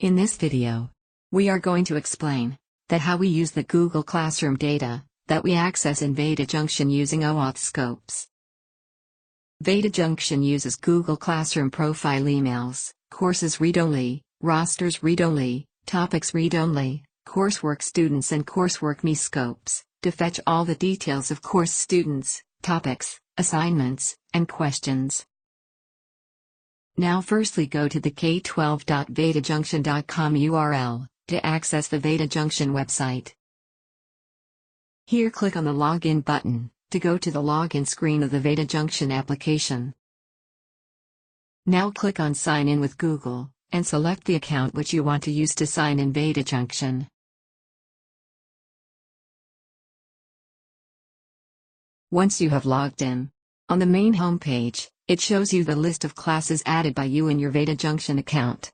In this video, we are going to explain that how we use the Google Classroom data that we access in VedaJunction using OAuth Scopes. VedaJunction uses Google Classroom profile emails, courses read-only, rosters read-only, topics read-only, coursework students and coursework me scopes to fetch all the details of course students, topics, assignments, and questions. Now firstly go to the k12.vedajunction.com URL to access the VedaJunction website. Here click on the Login button to go to the login screen of the VedaJunction application. Now click on Sign in with Google and select the account which you want to use to sign in VedaJunction. Once you have logged in, on the main homepage, it shows you the list of classes added by you in your VedaJunction account.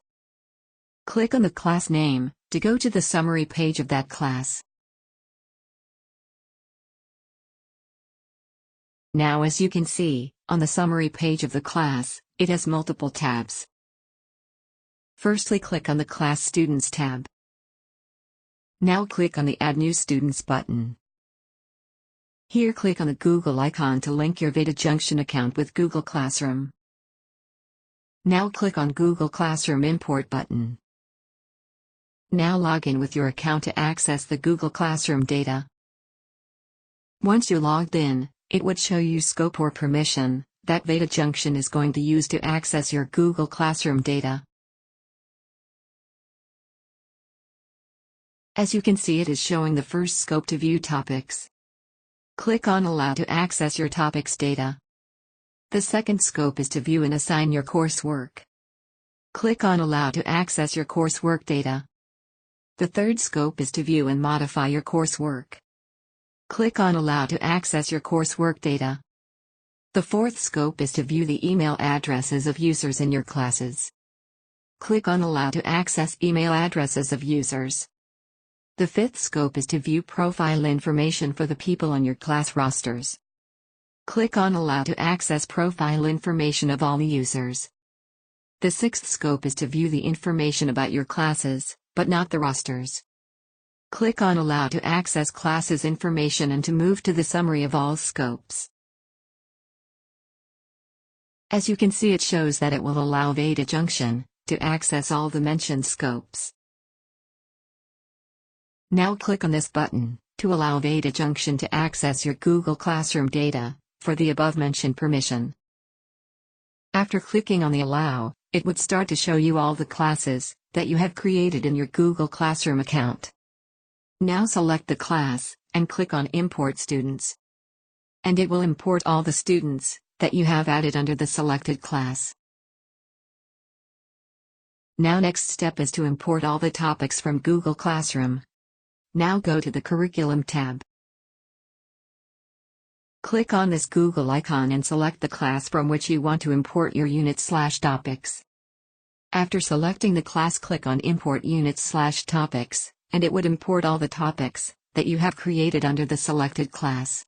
Click on the class name to go to the summary page of that class. Now as you can see, on the summary page of the class, it has multiple tabs. Firstly click on the Class Students tab. Now click on the Add New Students button. Here click on the Google icon to link your VedaJunction account with Google Classroom. Now click on Google Classroom Import button. Now log in with your account to access the Google Classroom data. Once you logged in, it would show you scope or permission that VedaJunction is going to use to access your Google Classroom data. As you can see, it is showing the first scope to view topics. Click on Allow to access your topics data. The second scope is to view and assign your coursework. Click on Allow to access your coursework data. The third scope is to view and modify your coursework. Click on Allow to access your coursework data. The fourth scope is to view the email addresses of users in your classes. Click on Allow to access email addresses of users. The fifth scope is to view profile information for the people on your class rosters. Click on Allow to access profile information of all the users. The sixth scope is to view the information about your classes, but not the rosters. Click on Allow to access classes information and to move to the summary of all scopes. As you can see, it shows that it will allow VedaJunction to access all the mentioned scopes. Now click on this button to allow VedaJunction to access your Google Classroom data for the above-mentioned permission. After clicking on the Allow, it would start to show you all the classes that you have created in your Google Classroom account. Now select the class and click on Import Students. And it will import all the students that you have added under the selected class. Now next step is to import all the topics from Google Classroom. Now go to the Curriculum tab. Click on this Google icon and select the class from which you want to import your units/topics. After selecting the class, click on Import Units/topics, and it would import all the topics that you have created under the selected class.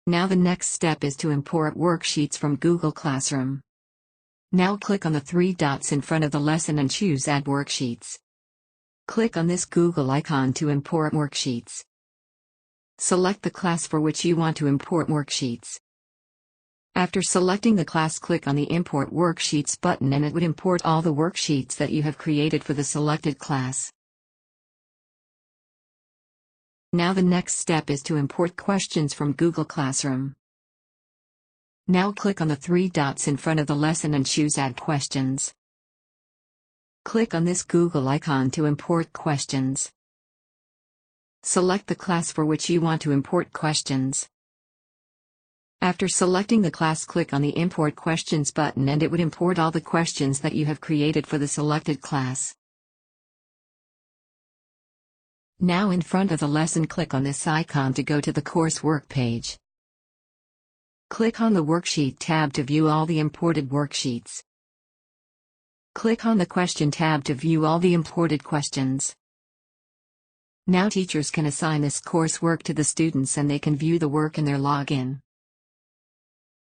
Now the next step is to import worksheets from Google Classroom. Now click on the three dots in front of the lesson and choose Add Worksheets. Click on this Google icon to import worksheets. Select the class for which you want to import worksheets. After selecting the class, click on the Import Worksheets button and it would import all the worksheets that you have created for the selected class. Now the next step is to import questions from Google Classroom. Now click on the three dots in front of the lesson and choose Add Questions. Click on this Google icon to import questions. Select the class for which you want to import questions. After selecting the class, click on the Import Questions button and it would import all the questions that you have created for the selected class. Now in front of the lesson, click on this icon to go to the coursework page. Click on the Worksheet tab to view all the imported worksheets. Click on the Question tab to view all the imported questions. Now teachers can assign this coursework to the students and they can view the work in their login.